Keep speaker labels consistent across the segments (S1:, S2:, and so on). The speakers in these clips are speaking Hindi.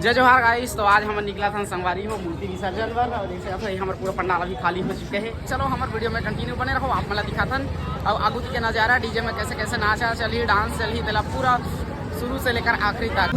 S1: जय जोहार गाइस। तो आज हम निकला था संगवारी हो मूर्ति विसर्जन पर और जैसे अब हमारे पूरा पंडाल अभी खाली हो चुके हैं। चलो हमारे वीडियो में कंटिन्यू बने रहो। आप मला दिखा था और आगू के नज़ारा डीजे में कैसे कैसे नाचा चली डांस चली दिला पूरा शुरू से लेकर आखिरी तक।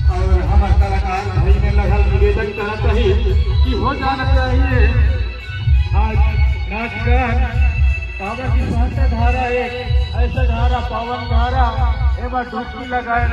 S2: और हमारे कलाकार भाई ने लगल निवेदन करता ही कि हो जाना चाहिए आज नाचगान पावन की शांत धारा एक ऐसा धारा पावन धारा एवं डुबकी लगाए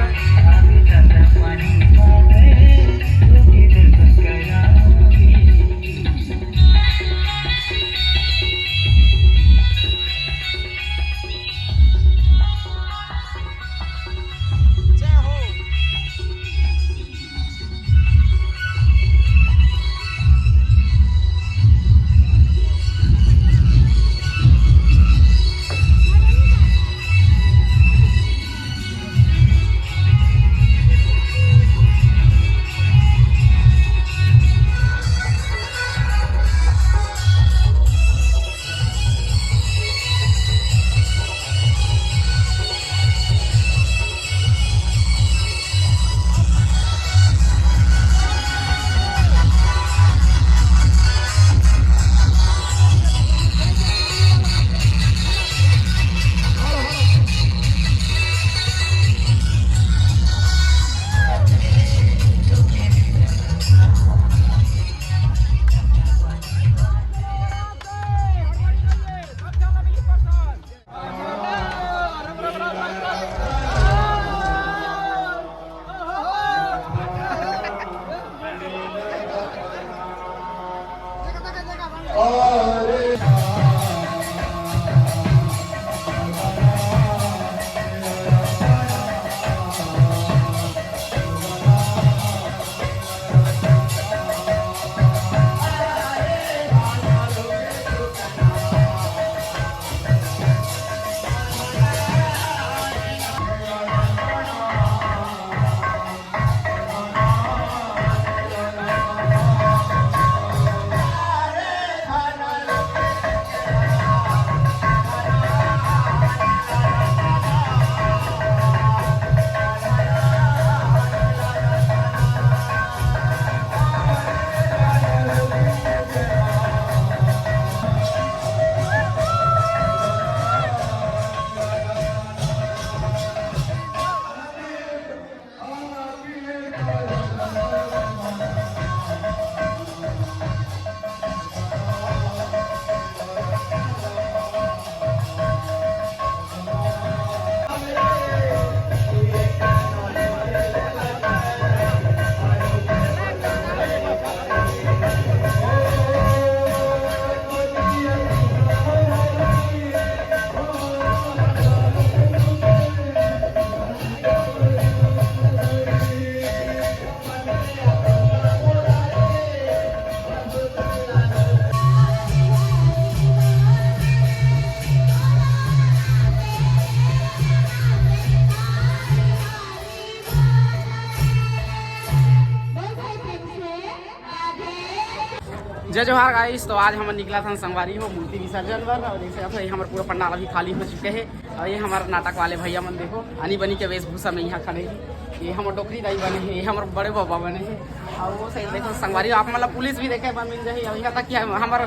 S1: जय जोहार गाइस। तो आज हम निकला था संगवारी हो मूर्ति विसर्जन बर और जैसे अब हमारे पूरा पंडाल अभी खाली हो चुके हैं। और ये हमारे नाटक वाले भैया मन देखो आनी बनी के वेशभूषा में यहाँ खड़े हैं। ये हमारे डोकरी दाई बने हैं, ये हमारे बड़े बाबा बने हैं। और वो सही देखो संगवारी आप मतलब पुलिस भी देखे मिल जाए। और यहाँ तक कि हमारे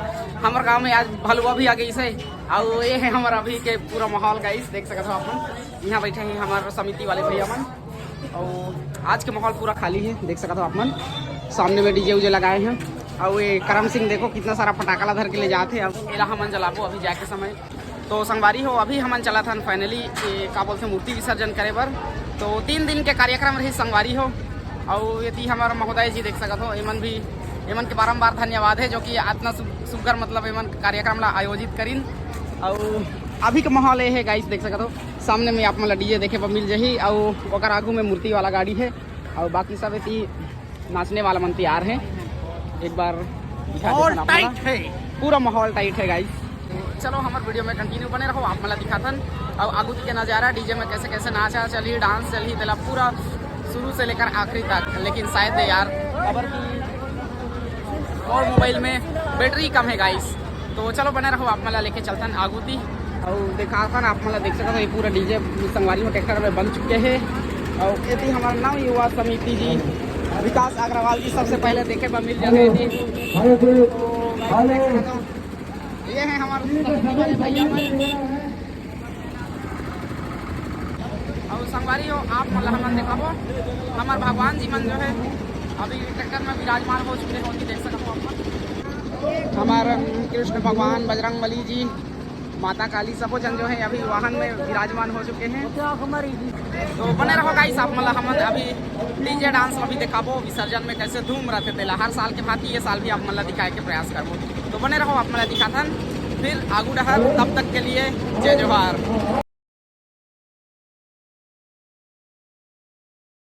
S1: गाँव में आज भलुआ भी आ गई से। और ये है हमारा अभी के पूरा माहौल गाइस देख सकते हो आप। यहाँ बैठे हैं हमारे समिति वाले भैया मन और आज के माहौल पूरा खाली है देख सकते हो आप मन। सामने में डीजे उजे लगाए हैं और ये करम सिंह देखो कितना सारा पटाखा धर के ले जाते हैं। अब मेरा हमन जलाबो अभी जाके समय तो संगवारी हो अभी हमन चला था फाइनली का बोलते मूर्ति विसर्जन करे बर। तो 3 दिन के कार्यक्रम रही संगवारी हो। और ये हमारा महोदय जी देख सकते हो एमन के बारम्बार धन्यवाद है जो कि इतना सुगर मतलब एमन कार्यक्रम ला आयोजित करीन। और अभी के माहौल ये है गाइस देख सकते हो सामने में आप मतलब डीजे देखे पर मिल जाही। और ओकर आगू में मूर्ति वाला गाड़ी है और बाकी सब इतनी नाचने वाला मन तैयार है। एक बार दिखा टाइट है, पूरा माहौल टाइट है गाइस। चलो हमारे वीडियो में कंटिन्यू बने रहो आप मतलब दिखाथन। और आगू के नज़ारा डीजे में कैसे कैसे नाचा चली डांस चली तेला पूरा शुरू से लेकर आखिरी तक। लेकिन शायद यार खबर की और मोबाइल में बैटरी कम है गाइस। तो चलो बने रहो आप मतलब लेके चलतन आगू दी और दिखाथन आप मतलब देख सकते हो। ये पूरा डीजे संगवारी में ट्रैक्टर में बन चुके हैं। और ये थी हमारा नाम युवा समिति जी विकास अग्रवाल जी सबसे पहले देखे पर मिल जाते थे। ये है हमारे और संगवारी हो आप मतलब हम दिखाबो हमारे भगवान जी मन जो है अभी ट्रैक्टर में विराजमान हो चुके हो देख सकते हो आप। हमारे कृष्ण भगवान बजरंग बली जी माता काली सबो जन जो है अभी वाहन में विराजमान हो चुके हैं। तो बने रहो गाइस आप मतलब हम अभी डीजे डांस अभी दिखाबो विसर्जन में कैसे धूम रहते थे। हर साल के भांति ये साल भी आप मतलब दिखाए के प्रयास करबो। तो बने रहो आप मतलब दिखाथन फिर आगू डहर तब तक के लिए जय जोहार।